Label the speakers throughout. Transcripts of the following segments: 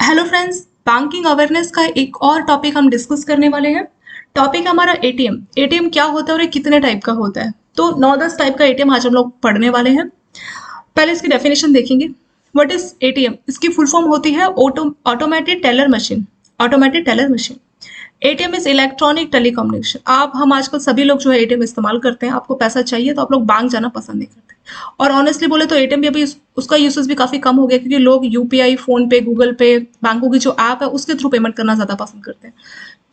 Speaker 1: Hello friends, banking awareness का एक और टॉपिक हम डिस्कस करने वाले हैं। टॉपिक हमारा एटीएम। एटीएम क्या होता है और ये कितने टाइप का होता है? तो 9-10 टाइप का एटीएम आज हम लोग पढ़ने वाले हैं। पहले इसकी डेफिनेशन देखेंगे। What is ATM? इसकी फुल फॉर्म होती है automated teller machine. Automated teller machine. ATM is electronic telecommunication. आप हम आजकल सभी लोग जो है एटीएम इस्तेमाल करते हैं। आपको पैसा चाहिए तो आप लोग बैंक जाना पसंद नहीं करते। और ऑनेस्टली बोले तो एटीएम भी अभी उसका यूसेज भी काफी कम हो गया, क्योंकि लोग यूपीआई, फोन पे, गूगल पे, बैंकों की जो ऐप है उसके थ्रू पेमेंट करना ज्यादा पसंद करते हैं।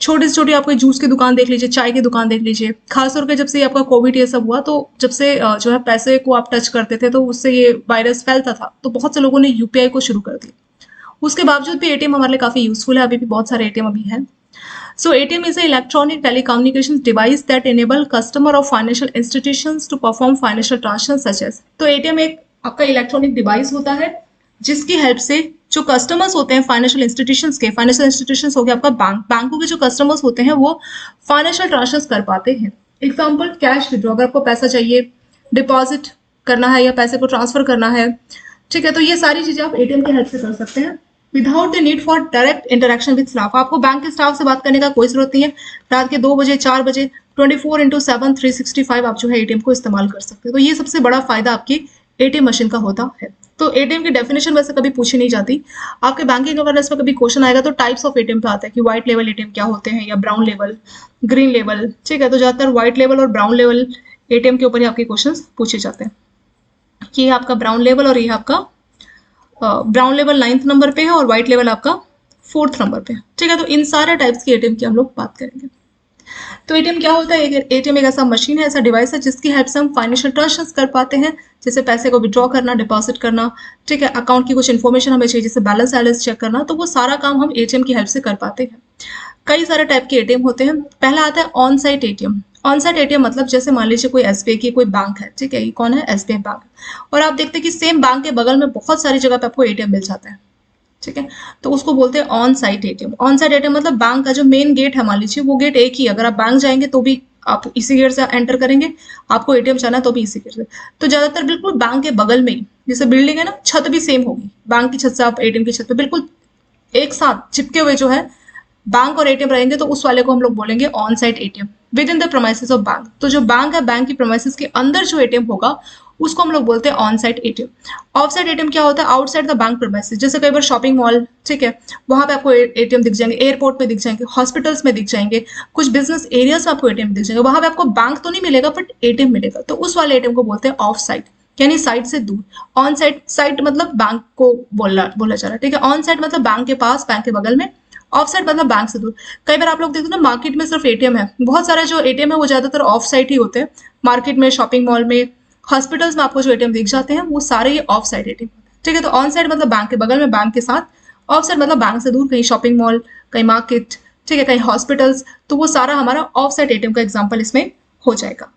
Speaker 1: छोटी से छोटी आपको जूस की दुकान देख लीजिए, चाय की दुकान देख लीजिए। खासतौर पे जब से आपका कोविड ये सब हुआ, तो जब से जो है पैसे को आप टच करते थे तो उससे ये वायरस फैलता था, तो बहुत से लोगों ने यूपीआई को शुरू कर दिया। उसके बावजूद भी एटीएम हमारे लिए काफी यूजफुल है। अभी भी बहुत सारे एटीएम अभी हैं। So ATM is a electronic telecommunications device that enable customer of financial institutions to perform financial transactions such as। तो ATM एक आपका इलेक्ट्रॉनिक डिवाइस होता है जिसकी हेल्प से जो कस्टमर्स होते हैं फाइनेंशियल इंस्टीट्यूशंस के, फाइनेंशियल इंस्टीट्यूशंस हो गया आपका बैंक, बैंकों के जो कस्टमर्स होते हैं वो फाइनेंशियल ट्रांजेक्शंस कर पाते हैं। एग्जाम्पल, कैश विड्रॉ, अगर आपको पैसा चाहिए, डिपॉजिट करना है या पैसे को ट्रांसफर करना है, ठीक है, तो ये सारी चीजें आप एटीएम की हेल्प से कर सकते हैं without the need for direct interaction with staff. आपको बैंक के स्टाफ से बात करने का कोई जरूरत नहीं है। रात के 2 बजे, 4 बजे, 24/7 365 आप जो है एटीएम को इस्तेमाल कर सकते हैं। तो ये सबसे बड़ा फायदा आपकी एटीएम मशीन का होता है। तो एटीएम की डेफिनेशन वैसे कभी पूछी नहीं जाती। आपके बैंकिंग अवेयरनेस में कभी क्वेश्चन आएगा तो टाइप्स ऑफ एटीएम पे आता है कि व्हाइट लेवल एटीएम क्या होते हैं या ब्राउन लेवल, ग्रीन लेवल, ठीक है। तो ज्यादातर व्हाइट लेवल और ब्राउन लेवल एटीएम के ऊपर ही आपके क्वेश्चन पूछे जाते हैं। ये आपका ब्राउन लेवल और ये आपका ब्राउन लेवल 9th नंबर पे है और व्हाइट लेवल आपका 4th नंबर पे है, ठीक है। तो इन सारे टाइप्स की एटीएम की हम लोग बात करेंगे। तो एटीएम क्या होता है? एटीएम एक ऐसा मशीन है, ऐसा डिवाइस है जिसकी हेल्प से हम फाइनेंशियल ट्रांजेक्शन कर पाते हैं, जैसे पैसे को विड्रॉ करना, डिपॉजिट करना, ठीक है। अकाउंट की कुछ इन्फॉर्मेशन हमें चाहिए, जैसे बैलेंस वैलेंस चेक करना, तो वो सारा काम हम एटीएम की हेल्प से कर पाते हैं। कई सारे टाइप के एटीएम होते हैं। पहला आता है on site ATM. On site ATM मतलब जैसे मान लीजिए कोई एसबीआई की कोई बैंक है, ठीक है, ये कौन है? SBI bank. और आप देखते हैं कि सेम बैंक के बगल में बहुत सारी जगह पे आपको एटीएम मिल जाता है, ठीक है। तो उसको बोलते हैं on site ATM. On site ATM मतलब बैंक का जो मेन गेट है, मान लीजिए वो गेट एक ही, अगर आप बैंक जाएंगे तो भी आप इसी गेट से एंटर करेंगे, आपको एटीएम जाना है तो भी इसी गेट से। तो ज्यादातर बिल्कुल बैंक के बगल में ही, जैसे बिल्डिंग है ना, छत भी सेम होगी, बैंक की छत से आप एटीएम की छत पे बिल्कुल एक साथ चिपके हुए जो है बैंक और एटीएम रहेंगे, तो उस वाले को हम लोग बोलेंगे on site ATM within the premises of bank. तो जो बैंक है, बैंक की प्रोमाइसेस के अंदर जो एटीएम होगा उसको हम लोग बोलते हैं on site ATM. Off site ATM क्या होता है? Outside the bank premises. जैसे कई बार शॉपिंग मॉल, ठीक है, वहां पे आपको एटीएम दिख जाएंगे, एयरपोर्ट में दिख जाएंगे, हॉस्पिटल्स में दिख जाएंगे, कुछ बिजनेस एरियाज में आपको एटीएम दिख जाएंगे। वहां पे आपको बैंक तो नहीं मिलेगा बट एटीएम मिलेगा, तो उस वाले एटीएम को बोलते हैं ऑफ साइट, यानी साइट से दूर। ऑन साइट, साइट मतलब बैंक को बोला जा रहा है, ठीक है। ऑन साइट मतलब बैंक के पास, बैंक के बगल में। ऑफ साइड मतलब बैंक से दूर। कई बार आप लोग देखते हो ना, मार्केट में सिर्फ एटीएम है, बहुत सारे जो एटीएम है वो ज्यादातर ऑफ साइड ही होते हैं। मार्केट में, शॉपिंग मॉल में, हॉस्पिटल्स में आपको जो एटीएम दिख जाते हैं वो सारे ये ऑफ साइड एटीएम होते हैं, ठीक है। तो ऑन साइड मतलब बैंक के बगल में, बैंक के साथ। ऑफ साइड मतलब बैंक से दूर, कहीं शॉपिंग मॉल, कहीं मार्केट, ठीक है, कहीं हॉस्पिटल्स, तो वो सारा हमारा ऑफ साइड एटीएम का एग्जाम्पल इसमें हो जाएगा।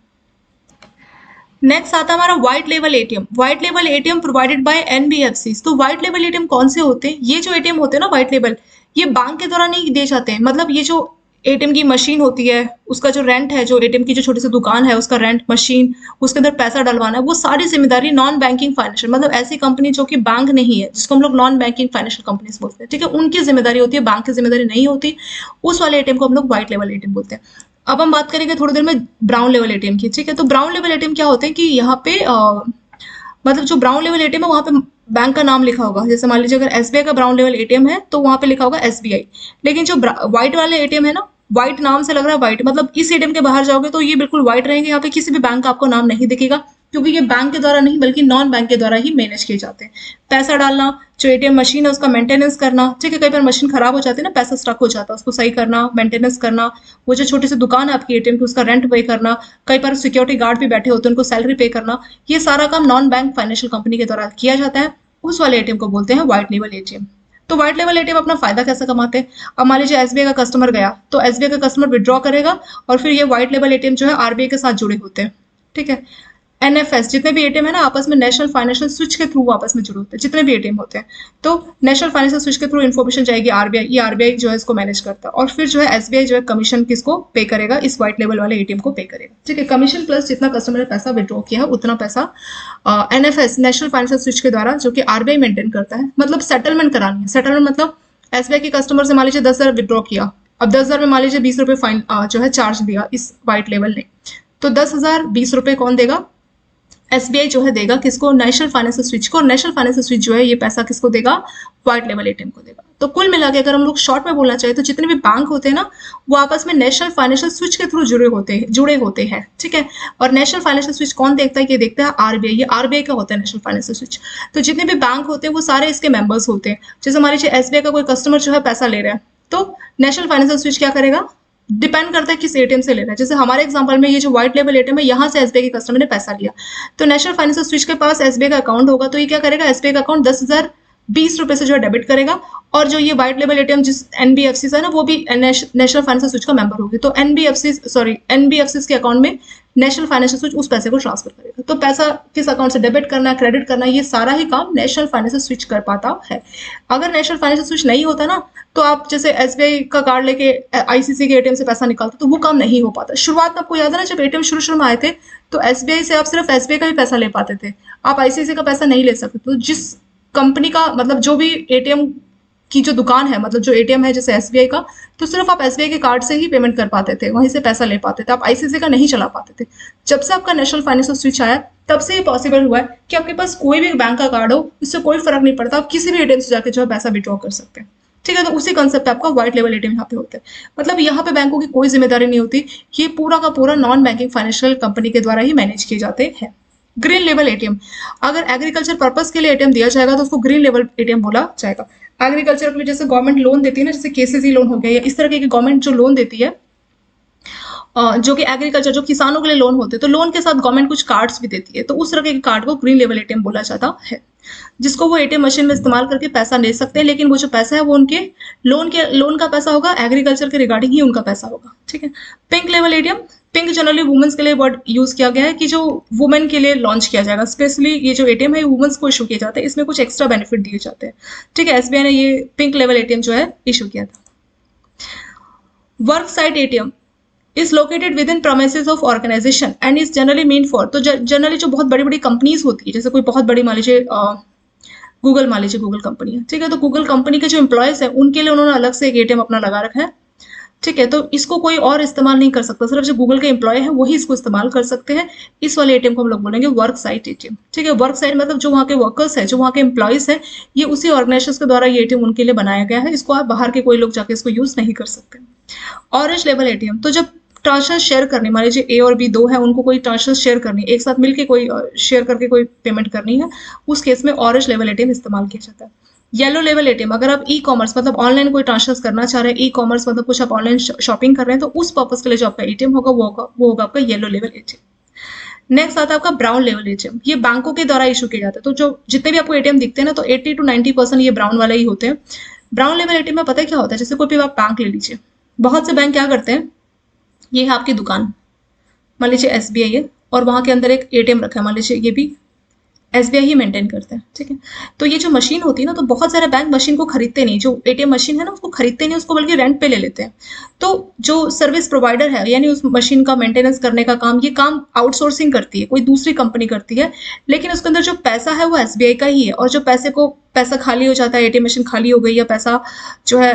Speaker 1: नेक्स्ट आता है हमारा white level ATM. White level ATM provided by NBFC. तो व्हाइट लेवल एटीएम कौन से होते हैं? ये जो एटीएम होते हैं ना व्हाइट लेवल, ये बैंक के द्वारा नहीं दिए जाते हैं। मतलब ये जो एटीएम की मशीन होती है, उसका जो रेंट है, जो एटीएम की जो छोटी सी दुकान है उसका रेंट, मशीन, उसके अंदर पैसा डलवाना है, वो सारी जिम्मेदारी नॉन बैंकिंग फाइनेंशियल, मतलब ऐसी कंपनी जो कि बैंक नहीं है, जिसको हम लोग नॉन बैंकिंग फाइनेंशियल कंपनीज बोलते हैं, ठीक है, उनकी जिम्मेदारी होती है, बैंक की जिम्मेदारी नहीं होती। उस वाले एटीएम को हम लोग व्हाइट लेवल एटीएम बोलते हैं। अब हम बात करेंगे थोड़ी देर में ब्राउन लेवल एटीएम की, ठीक है। तो ब्राउन लेवल एटीएम क्या होते हैं कि यहाँ पे मतलब जो ब्राउन लेवल एटीएम है वहां पे बैंक का नाम लिखा होगा। जैसे मान लीजिए अगर एसबीआई का ब्राउन लेवल एटीएम है तो वहां पे लिखा होगा एसबीआई। लेकिन जो व्हाइट वाले एटीएम है ना, व्हाइट नाम से लग रहा है व्हाइट, मतलब इस एटीएम के बाहर जाओगे तो ये बिल्कुल व्हाइट रहेंगे। यहाँ पे किसी भी बैंक का आपको नाम नहीं दिखेगा, क्योंकि ये बैंक के द्वारा नहीं बल्कि नॉन बैंक के द्वारा ही मैनेज किए जाते हैं। पैसा डालना, जो एटीएम मशीन है उसका मेंटेनेंस करना, ठीक है, कई बार मशीन खराब हो जाती है ना, पैसा स्टक हो जाता है, उसको सही करना, मेंटेनेंस करना, वो जो छोटी सी दुकान है आपकी एटीएम की उसका रेंट पे करना, कई बार सिक्योरिटी गार्ड भी बैठे होते हैं उनको सैलरी पे करना, ये सारा काम नॉन बैंक फाइनेंशियल कंपनी के द्वारा किया जाता है। उस वाले एटीएम को बोलते हैं व्हाइट लेवल एटीएम। तो व्हाइट लेवल एटीएम अपना फायदा कैसे कमाते हैं? अब मान लीजिए एसबीआई का कस्टमर गया तो एसबीआई का कस्टमर विड्रॉ करेगा और फिर ये व्हाइट लेवल एटीएम जो है आरबीआई के साथ जुड़े होते हैं, ठीक है। एनएफएस, जितने भी एटीएम है ना आपस में नेशनल फाइनेंशियल स्विच के थ्रू आपस में जुड़े होते हैं, जितने भी एटीएम होते हैं, तो नेशनल फाइनेंशियल स्विच के थ्रू इन्फॉर्मेशन जाएगी आरबीआई, ये आरबीआई जो है इसको मैनेज करता है, और फिर जो है एसबीआई जो है कमीशन किसको पे करेगा? इस व्हाइट लेवल वाले एटीएम को पे करेगा, ठीक है। कमीशन प्लस जितना कस्टमर ने पैसा विड्रॉ किया है उतना पैसा एनएफएस, नेशनल फाइनेंशियल स्विच के द्वारा, जो कि आरबीआई मेंटेन करता है, मतलब सेटलमेंट करानी है। सेटलमेंट मतलब एसबीआई के कस्टमर से मान लीजिए 10,000 विड्रॉ किया, अब 10,000 में मान लीजिए 20 रुपये फाइन जो है चार्ज दिया इस वाइट लेवल ने, तो 10,000 20 रुपये कौन देगा? एसबीआई जो है देगा किसको? नेशनल फाइनेंशियल स्विच को। और नेशनल फाइनेंशियल स्विच जो है ये पैसा किसको देगा? व्हाइट लेवल एटीएम को देगा। तो कुल मिला के अगर हम लोग शॉर्ट में बोलना चाहिए तो जितने भी बैंक होते हैं ना वो आपस में नेशनल फाइनेंशियल स्विच के थ्रू जुड़े होते हैं, ठीक है। और नेशनल फाइनेंशियल स्विच कौन देखता है? ये देखता है आरबीआई। ये आरबीआई का होता है नेशनल फाइनेंशियल स्विच। तो जितने भी बैंक होते हैं वो सारे इसके मेंबर्स होते हैं। जैसे मान लीजिए एसबीआई का कोई कस्टमर जो है पैसा ले रहा है तो नेशनल फाइनेंशियल स्विच क्या करेगा? डिपेंड करता है किस एटीएम से ले रहा है। जैसे हमारे एग्जांपल में ये जो व्हाइट लेवल एटीएम है यहाँ से एसबीआई के कस्टमर ने पैसा लिया तो नेशनल फाइनेंशियल स्विच के पास एसबीआई का अकाउंट होगा तो ये क्या करेगा? एसबीआई का अकाउंट 10,000 20 रुपए से जो है डेबिट करेगा। और जो ये व्हाइट लेवल एटीएम जिस एनबीएफसी है ना वो भी नेशनल फाइनेंशियल स्विच का मेंबर होगी तो एनबीएफसी के अकाउंट में नेशनल फाइनेंशियल स्विच उस पैसे को ट्रांसफर करेगा। तो पैसा किस अकाउंट से डेबिट करना है, क्रेडिट करना है, ये सारा ही काम नेशनल फाइनेंशियल स्विच कर पाता है। अगर नेशनल फाइनेंशियल स्विच नहीं होता ना तो आप जैसे एसबीआई का कार्ड लेके आईसीसी के एटीएम से पैसा निकालते तो वो काम नहीं हो पाता। शुरुआत में आपको याद है ना जब एटीएम शुरू में आए थे तो एसबीआई से आप सिर्फ एसबीआई का ही पैसा ले पाते थे, आप आईसीसी का पैसा नहीं ले सकते। तो जिस कंपनी का मतलब जो भी एटीएम की जो दुकान है मतलब जो एटीएम है जैसे एसबीआई का तो सिर्फ आप एसबीआई के कार्ड से ही पेमेंट कर पाते थे, वहीं से पैसा ले पाते थे, आप आईसीसी का नहीं चला पाते थे। जब से आपका नेशनल फाइनेंशियल स्विच आया तब से ये पॉसिबल हुआ है कि आपके पास कोई भी बैंक का कार्ड हो इससे कोई फर्क नहीं पड़ता, आप किसी भी एटीएम से जाकर जो है पैसा विड्रॉ कर सकते हैं, ठीक है। तो उसी कंसेप्ट पे आपका व्हाइट लेवल एटीएम यहाँ पे होता है। मतलब यहाँ पे बैंकों की कोई जिम्मेदारी नहीं होती, ये पूरा का पूरा नॉन बैंकिंग फाइनेंशियल कंपनी के द्वारा ही मैनेज किए जाते हैं। ग्रीन लेवल एटीएम, अगर एग्रीकल्चर पर्पस के लिए एटीएम दिया जाएगा तो उसको ग्रीन लेवल एटीएम बोला जाएगा। एग्रीकल्चर के लिए जैसे गवर्नमेंट लोन देती है ना, जैसे केसीसी लोन हो गया या इस तरह की गवर्नमेंट जो लोन देती है जो कि एग्रीकल्चर जो किसानों के लिए लोन होते हैं तो लोन के साथ गवर्नमेंट कुछ कार्ड्स भी देती है तो उस तरह के कार्ड को ग्रीन लेवल एटीएम बोला जाता है, जिसको वो एटीएम मशीन में इस्तेमाल करके पैसा ले सकते हैं। लेकिन वो जो पैसा है वो उनके लोन का पैसा होगा, एग्रीकल्चर के रिगार्डिंग ही उनका पैसा होगा, ठीक है। पिंक लेवल एटीएम, पिंक जनरली वुमेन्स के लिए वर्ड यूज किया गया है कि जो वुमेन के लिए लॉन्च किया जाएगा। स्पेशली ये जो एटीएम है वुमेन्स को इशू किया जाता है, इसमें कुछ एक्स्ट्रा बेनिफिट दिए जाते हैं, ठीक है। एसबीआई ने ये पिंक लेवल एटीएम जो है इशू किया था। Work site ATM is located within premises of organization and is generally mean for, तो जनरली जो बहुत बड़ी बड़ी कंपनीज होती है जैसे कोई बहुत बड़ी मान लीजिए गूगल कंपनी है, ठीक है। तो गूगल कंपनी के जो एम्प्लॉयज है उनके लिए उन्होंने अलग से एक एटीएम अपना लगा रखा है, ठीक है। तो इसको कोई और इस्तेमाल नहीं कर सकता, सिर्फ जो गूगल के एम्प्लॉय है वही इसको इस्तेमाल कर सकते हैं। इस वाले एटीएम को हम लोग बोलेंगे वर्क साइट एटीएम, ठीक है। वर्क साइट मतलब जो वहाँ के वर्कर्स है, जो वहाँ के एम्प्लॉयज है, ये उसी ऑर्गेनाइजेशन के द्वारा ये एटीएम उनके लिए बनाया गया है, इसको आप बाहर के कोई लोग जाके इसको यूज नहीं कर सकते। ऑरेंज लेवल एटीएम, तो जब ट्रांसफर शेयर करनी, मान लीजिए ए और बी दो है, उनको कोई ट्रांसफर शेयर करनी, एक साथ मिलके कोई शेयर करके कोई पेमेंट करनी है, उस केस में ऑरेंज लेवल एटीएम इस्तेमाल किया जाता है। येलो लेवल एटीएम, अगर आप ई कॉमर्स मतलब ऑनलाइन कोई ट्रांसफर करना चाह रहे हैं, ई कॉमर्स मतलब कुछ आप ऑनलाइन शॉपिंग कर रहे हैं तो उस पर्पज के लिए जो आपका एटीएम होगा वो होगा आपका येलो लेवल एटीएम। नेक्स्ट आता है आपका ब्राउन लेवल एटीएम, ये बैंकों के द्वारा इशू किए जाते हैं। तो जो जितने भी आपको एटीएम दिखते हैं ना तो 80 to 90% ये ब्राउन वाले ही होते हैं। ब्राउन लेवल एटीएम में पता है क्या होता है, जैसे कोई भी आप बैंक ले लीजिए, बहुत से बैंक क्या करते हैं, ये है आपकी दुकान, मान लीजिए एसबीआई है और वहां के अंदर एक एटीएम रखा है, मान लीजिए ये भी एसबीआई ही मेंटेन करते हैं, ठीक है। तो ये जो मशीन होती है ना तो बहुत सारे बैंक मशीन को खरीदते नहीं, जो एटीएम मशीन है ना उसको खरीदते नहीं, उसको बल्कि रेंट पे ले लेते हैं। तो जो सर्विस प्रोवाइडर है यानी उस मशीन का मेंटेनेंस करने का काम, ये काम आउटसोर्सिंग करती है, कोई दूसरी कंपनी करती है, लेकिन उसके अंदर जो पैसा है वो एसबीआई का ही है। और जो पैसा खाली हो जाता है, एटीएम मशीन खाली हो गई या पैसा जो है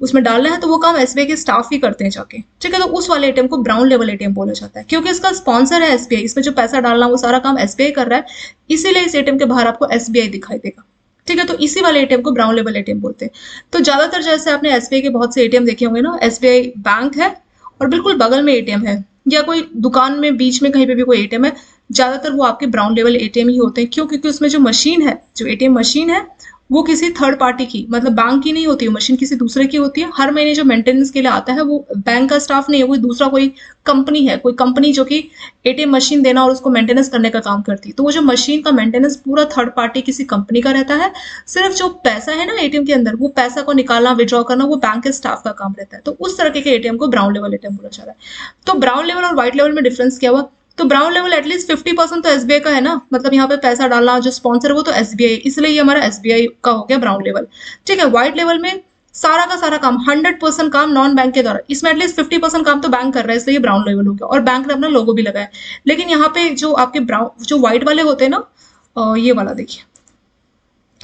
Speaker 1: उसमें डालना है तो वो काम एसबीआई के स्टाफ ही करते हैं जाके, ठीक है। तो उस वाले एटीएम को ब्राउन लेवल एटीएम बोला जाता है क्योंकि इसका स्पॉन्सर है एसबीआई, इसमें जो पैसा डालना वो सारा काम एसबीआई कर रहा है, इसीलिए इस एटीएम के बाहर आपको एसबीआई दिखाई देगा, ठीक है। तो इसी वाले एटीएम को ब्राउन लेवल एटीएम बोलते हैं। तो ज्यादातर जैसे आपने एसबीआई के बहुत से एटीएम देखे होंगे ना, एसबीआई बैंक है और बिल्कुल बगल में एटीएम है या कोई दुकान में बीच में कहीं पे भी कोई एटीएम है, ज्यादातर वो आपके ब्राउन लेवल एटीएम ही होते हैं। क्यों? क्योंकि उसमें जो मशीन है, जो एटीएम मशीन है वो किसी थर्ड पार्टी की मतलब बैंक की नहीं होती है, मशीन किसी दूसरे की होती है। हर महीने जो मेंटेनेंस के लिए आता है वो बैंक का स्टाफ नहीं है, वो दूसरा कोई कंपनी है, कोई कंपनी जो कि एटीएम मशीन देना और उसको मेंटेनेंस करने का काम करती है। तो वो जो मशीन का मेंटेनेंस पूरा थर्ड पार्टी किसी कंपनी का रहता है, सिर्फ जो पैसा है ना एटीएम के अंदर वो पैसा को निकालना विड्रॉ करना वो बैंक के स्टाफ का काम रहता है। तो उस तरह के एटीएम को ब्राउन लेवल एटीएम बोला जा रहा है। तो ब्राउन लेवल और व्हाइट लेवल में डिफरेंस क्या हुआ, तो ब्राउन लेवल एटलीस्ट 50% तो एसबीआई का है ना, मतलब यहाँ पे पैसा डालना जो स्पॉन्सर है वो तो एसबीआई, इसलिए ये हमारा एसबीआई का हो गया ब्राउन लेवल, ठीक है। व्हाइट लेवल में सारा का सारा काम 100% काम नॉन बैंक के द्वारा, इसमें एटलीस्ट 50% काम तो बैंक कर रहा है, इसलिए ब्राउन लेवल हो गया और बैंक ने अपना लोगो भी लगाया। लेकिन यहाँ पे जो आपके ब्राउन जो व्हाइट वाले होते हैं ना, ये वाला देखिए,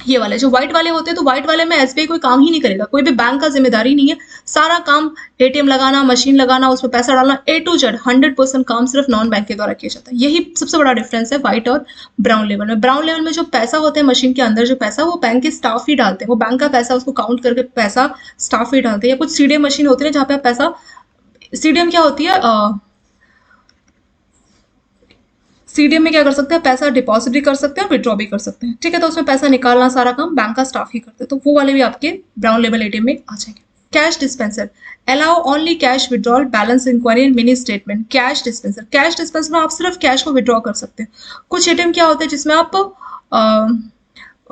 Speaker 1: ये वाले जो व्हाइट वाले होते हैं, तो व्हाइट वाले में एसबीआई कोई काम ही नहीं करेगा, कोई भी बैंक का जिम्मेदारी नहीं है। सारा काम एटीएम लगाना, मशीन लगाना, उसमें पैसा डालना, ए टू जेड 100% काम सिर्फ नॉन बैंक के द्वारा किया जाता है। यही सबसे बड़ा डिफरेंस है व्हाइट और ब्राउन लेवल में। ब्राउन लेवल में जो पैसा होता है मशीन के अंदर, जो पैसा वो बैंक के स्टाफ ही डालते हैं, वो बैंक का पैसा उसको काउंट करके पैसा स्टाफ ही डालते हैं। या कुछ सीडीएम मशीन होती है जहाँ पे पैसा, सीडीएम क्या होती है, सीडीएम में क्या कर सकते हैं, पैसा डिपॉजिट भी कर सकते हैं और विड्रॉ भी कर सकते हैं, ठीक है। तो उसमें पैसा निकालना सारा काम बैंक का स्टाफ ही करते हैं, तो वो वाले भी आपके ब्राउन लेवल एटीएम में आ जाएंगे। Cash dispenser allow only cash withdrawal, balance inquiry and mini statement. Cash dispenser, cash dispenser में आप सिर्फ कैश को विड्रॉ कर सकते हैं। कुछ एटीएम क्या होते हैं जिसमें आप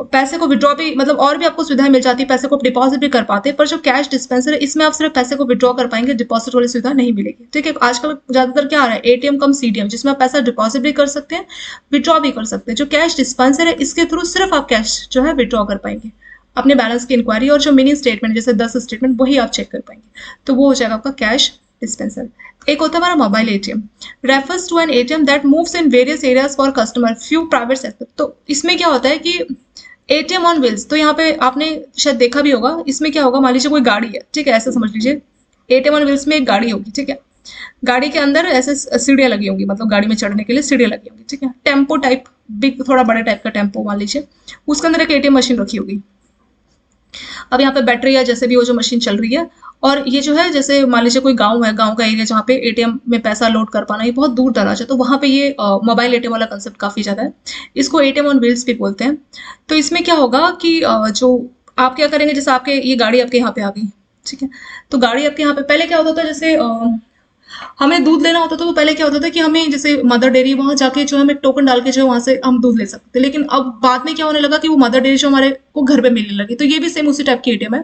Speaker 1: पैसे को विड्रॉ भी, मतलब और भी आपको सुविधाएं मिल जाती है, पैसे को आप डिपॉजिट भी कर पाते हैं। पर जो कैश डिस्पेंसर है इसमें आप सिर्फ पैसे को विड्रॉ कर पाएंगे, डिपॉजिट वाली सुविधा नहीं मिलेगी, ठीक है। आजकल ज्यादातर क्या आ रहा है, एटीएम कम सीडीएम, जिसमें आप पैसा डिपॉजिट भी कर सकते हैं, विड्रॉ भी कर सकते हैं। जो कैश डिस्पेंसर है इसके थ्रू सिर्फ आप कैश जो है विड्रॉ कर पाएंगे, अपने बैलेंस की इंक्वायरी और जो मिनी स्टेटमेंट जैसे 10 स्टेटमेंट वही आप चेक कर पाएंगे। तो वो हो जाएगा आपका कैश डिस्पेंसर। एक होता है हमारा mobile ATM, refers to an ATM that moves in various areas for customer few private sector. तो इसमें क्या होता है कि एटीएम ऑन व्हील्स, तो यहाँ पे आपने शायद देखा भी होगा, इसमें क्या होगा, मान लीजिए कोई गाड़ी है, ठीक है, ऐसे समझ लीजिए एटीएम ऑन व्हील्स में एक गाड़ी होगी, ठीक है। गाड़ी के अंदर ऐसे सीढ़ियाँ लगी होंगी, मतलब गाड़ी में चढ़ने के लिए सीढ़ियाँ लगी होंगी, ठीक है। टेम्पो टाइप, बिग थोड़ा बड़े टाइप का टेम्पो मान लीजिए, उसके अंदर एक एटीएम मशीन रखी होगी। अब यहाँ पे बैटरी या जैसे भी वो जो मशीन चल रही है, और ये जो है जैसे मान लीजिए कोई गांव है, गांव का एरिया जहाँ पे एटीएम में पैसा लोड कर पाना ये बहुत दूर दराज है, तो वहाँ पे ये मोबाइल एटीएम वाला कंसेप्ट काफी ज्यादा है। इसको एटीएम ऑन व्हील्स भी बोलते हैं। तो इसमें क्या होगा कि जो आप क्या करेंगे, जैसे आपके ये गाड़ी आपके यहाँ पे आ गई, ठीक है। तो गाड़ी आपके यहाँ पे पहले क्या होता था, जैसे हमें दूध लेना होता था, तो पहले क्या होता था कि हमें जैसे मदर डेयरी वहां जाके जो हमें टोकन डाल के जो वहां से हम दूध ले सकते थे। लेकिन अब बाद में क्या होने लगा कि वो मदर डेयरी जो हमारे को घर पे मिलने लगी। तो ये भी सेम उसी टाइप की एटीएम है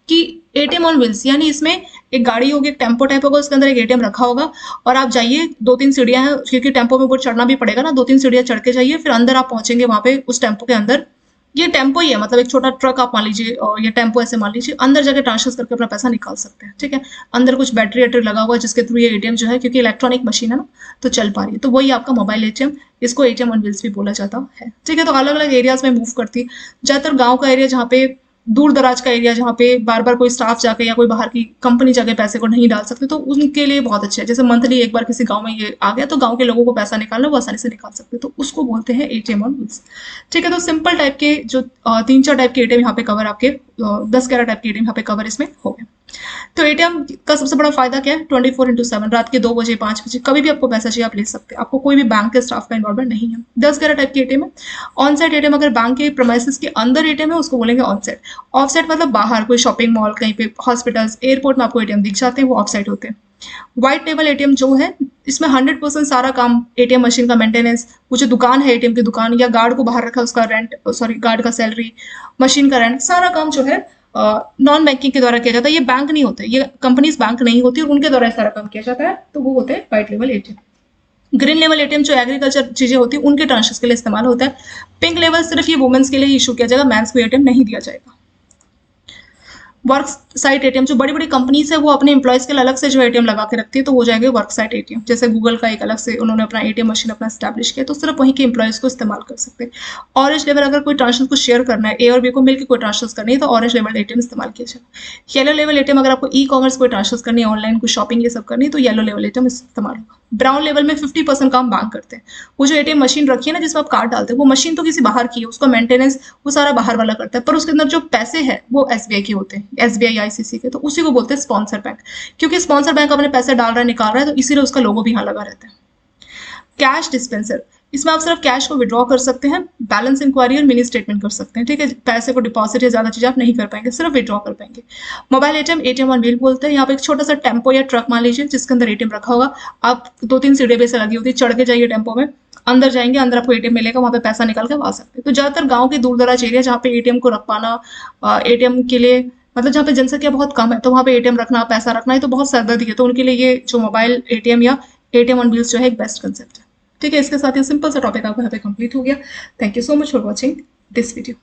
Speaker 1: कि एटीएम ऑन व्हील्स, यानी इसमें एक गाड़ी होगी, एक टेम्पो टाइप होगा, उसके अंदर एक एटीएम रखा होगा, और आप जाइए, 2-3 सीढ़ियां हैं, क्योंकि टेम्पो में ऊपर चढ़ना भी पड़ेगा ना, 2-3 सीढ़ियां चढ़ के जाइए, फिर अंदर आप पहुंचेंगे वहां पे उस टेम्पो के अंदर। ये टेम्पो ही है, मतलब एक छोटा ट्रक आप मान लीजिए, और ये टेम्पो ऐसे मान लीजिए, अंदर जाके ट्रांसफर करके अपना पैसा निकाल सकते हैं, ठीक है। अंदर कुछ बैटरी वेटरी लगा हुआ है जिसके थ्रू ये एटीएम जो है, क्योंकि इलेक्ट्रॉनिक मशीन है ना, तो चल पा रही है। तो वही आपका मोबाइल एटीएम, इसको एटीएम ऑन व्हील्स भी बोला जाता है, ठीक है। तो अलग अलग एरियाज में मूव करती है। ज्यादातर गाँव का एरिया, जहाँ पे दूर दराज का एरिया, जहाँ पे बार बार कोई स्टाफ जाके या कोई बाहर की कंपनी जाके पैसे को नहीं डाल सकते, तो उनके लिए बहुत अच्छा है। जैसे मंथली एक बार किसी गांव में ये आ गया, तो गांव के लोगों को पैसा निकालना वो आसानी से निकाल सकते, तो उसको बोलते हैं एटीएम ऑन व्हील्स, ठीक है। तो सिंपल टाइप के जो 3-4 टाइप के एटीएम यहाँ पे कवर, आपके 10-11 टाइप के एटीएम यहाँ पे कवर इसमें हो गए। तो एटीएम का सबसे बड़ा फायदा क्या है, 24/7 रात के 2 बजे 5 बजे कभी भी आपको पैसा चाहिए आप ले सकते हैं, आपको कोई भी बैंक के स्टाफ का इन्वॉल्वमेंट नहीं है। 10-11 टाइप के एटीएम है। ऑन साइट एटीएम, अगर बैंक के प्रेमाइसेस के अंदर एटीएम है उसको बोलेंगे ऑन साइट। ऑफ साइट मतलब बाहर, कोई शॉपिंग मॉल, कहीं पे हॉस्पिटल्स, एयरपोर्ट में आपको एटीएम दिख जाते हैं, वो ऑफ साइट होते हैं। व्हाइट लेवल एटीएम जो है, इसमें 100% सारा काम एटीएम मशीन का मेंटेनेंस, वो जो दुकान है एटीएम की दुकान, या गार्ड को बाहर रखा उसका रेंट, सॉरी गार्ड का सैलरी, मशीन का रेंट, सारा काम जो है नॉन बैंकिंग के द्वारा किया जाता है। ये बैंक नहीं होते, ये कंपनीज बैंक नहीं होती, और उनके द्वारा सारा काम किया जाता है, तो वो होते हैं white level ATM. Green level ATM जो एग्रीकल्चर चीजें होती है उनके ट्रांसफर के लिए इस्तेमाल होता है। पिंक लेवल सिर्फ ये वुमेन्स के लिए इशू किया जाएगा, मेंस को एटीएम नहीं दिया जाएगा। वर्क साइट एटीएम, जो बड़ी बड़ी कंपनीज है वो अपने एम्प्लॉयज के लिए अलग से जो एटीएम लगा के रखती है, तो वो जाएंगे वर्क साइट एटीएम। जैसे गूगल का एक अलग से उन्होंने अपना एटीएम मशीन अपना स्टैब्लिश किया, तो सिर्फ वहीं के एम्प्लॉयज को इस्तेमाल कर सकते हैं। ऑरेंज लेवल, अगर कोई ट्रांसफर को शेयर करना है, ए और बी को मिलकर कोई ट्रांसफर करनी है, तो ऑरेंज लेवल एटीएम इस्तेमाल किया जाएगा। येलो लेवल एटीएम, अगर आपको ई कॉमर्स कोई ट्रांसफर करनी है, ऑनलाइन कोई शॉपिंग ये सब करनी है, तो येलो लेवल एटीएम इस्तेमाल होगा। ब्राउन लेवल में 50% काम बैंक करते हैं। वो जो एटीएम मशीन रखी है ना जिसमें आप कार्ड डालते हैं, वो मशीन तो किसी बाहर की है, उसका मेंटेनेंस वो सारा बाहर वाला करता है, पर उसके अंदर जो पैसे हैं वो एसबीआई के होते हैं, एसबीआई आईसीसी के, तो उसी को बोलते हैं स्पॉन्सर बैंक। क्योंकि स्पॉन्सर बैंक अपने पैसे डाल रहा है, निकाल रहा है, तो इसीलिए उसका लोगो भी यहाँ लगा रहता है। कैश डिस्पेंसर, इसमें आप सिर्फ कैश को विड्रॉ कर सकते हैं, बैलेंस इंक्वायरी और मिनी स्टेटमेंट कर सकते हैं, ठीक है। पैसे को डिपॉजिट या ज्यादा चीजें आप नहीं कर पाएंगे, सिर्फ विड्रॉ कर पाएंगे। Mobile ATM, ATM on wheel बोलते हैं। यहाँ पे एक छोटा सा टेम्पो या ट्रक मान लीजिए जिसके अंदर एटीएम रखा होगा, आप 2-3 सीढ़ी पे से लगी होती है, चढ़ के जाइए टेम्पो में, अंदर जाएंगे, अंदर आपको एटीएम मिलेगा, वहां पे पैसा निकाल के आ सकते हैं। तो ज्यादातर गाँव के दूर दराज एरिया जहाँ पे एटीएम को रख पाना, एटीएम के लिए मतलब जहाँ पे जनसंख्या बहुत कम है, तो वहाँ पे एटीएम रखना, पैसा रखना, ये तो बहुत सरदर्दी है, तो उनके लिए ये जो मोबाइल एटीएम या एटीएम ऑन व्हील्स जो है एक बेस्ट कंसेप्ट है, ठीक है। इसके साथ ये सिंपल सा टॉपिक आपका यहाँ पे कंप्लीट हो गया। Thank you so much for watching this video.